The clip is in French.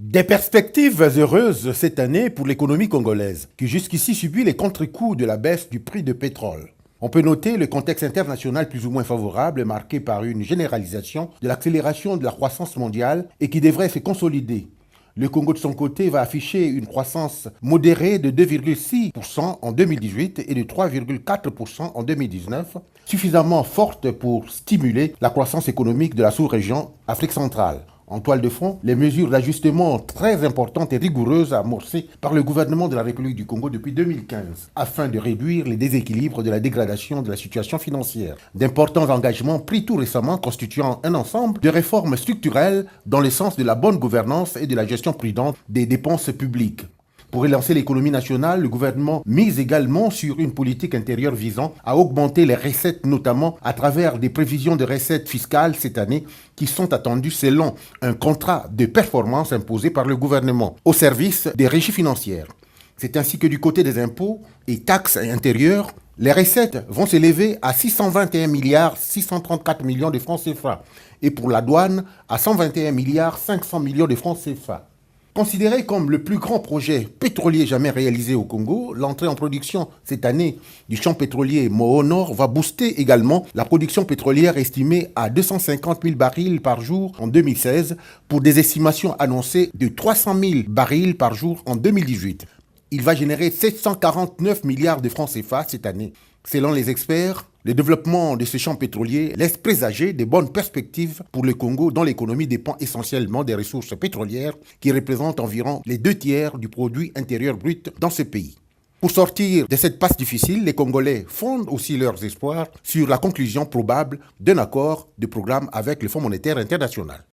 Des perspectives heureuses cette année pour l'économie congolaise, qui jusqu'ici subit les contre-coups de la baisse du prix du pétrole. On peut noter le contexte international plus ou moins favorable marqué par une généralisation de l'accélération de la croissance mondiale et qui devrait se consolider. Le Congo de son côté va afficher une croissance modérée de 2,6% en 2018 et de 3,4% en 2019, suffisamment forte pour stimuler la croissance économique de la sous-région Afrique centrale. En toile de fond, les mesures d'ajustement très importantes et rigoureuses amorcées par le gouvernement de la République du Congo depuis 2015 afin de réduire les déséquilibres de la dégradation de la situation financière. D'importants engagements pris tout récemment constituant un ensemble de réformes structurelles dans le sens de la bonne gouvernance et de la gestion prudente des dépenses publiques. Pour relancer l'économie nationale, le gouvernement mise également sur une politique intérieure visant à augmenter les recettes, notamment à travers des prévisions de recettes fiscales cette année qui sont attendues selon un contrat de performance imposé par le gouvernement au service des régies financières. C'est ainsi que du côté des impôts et taxes intérieures, les recettes vont s'élever à 621 milliards 634 millions de francs CFA et pour la douane à 121 milliards 500 millions de francs CFA. Considéré comme le plus grand projet pétrolier jamais réalisé au Congo, l'entrée en production cette année du champ pétrolier Moho Nord va booster également la production pétrolière estimée à 250 000 barils par jour en 2016 pour des estimations annoncées de 300 000 barils par jour en 2018. Il va générer 749 milliards de francs CFA cette année. Selon les experts, le développement de ce champ pétrolier laisse présager de bonnes perspectives pour le Congo dont l'économie dépend essentiellement des ressources pétrolières qui représentent environ les 2 tiers du produit intérieur brut dans ce pays. Pour sortir de cette passe difficile, les Congolais fondent aussi leurs espoirs sur la conclusion probable d'un accord de programme avec le Fonds monétaire international.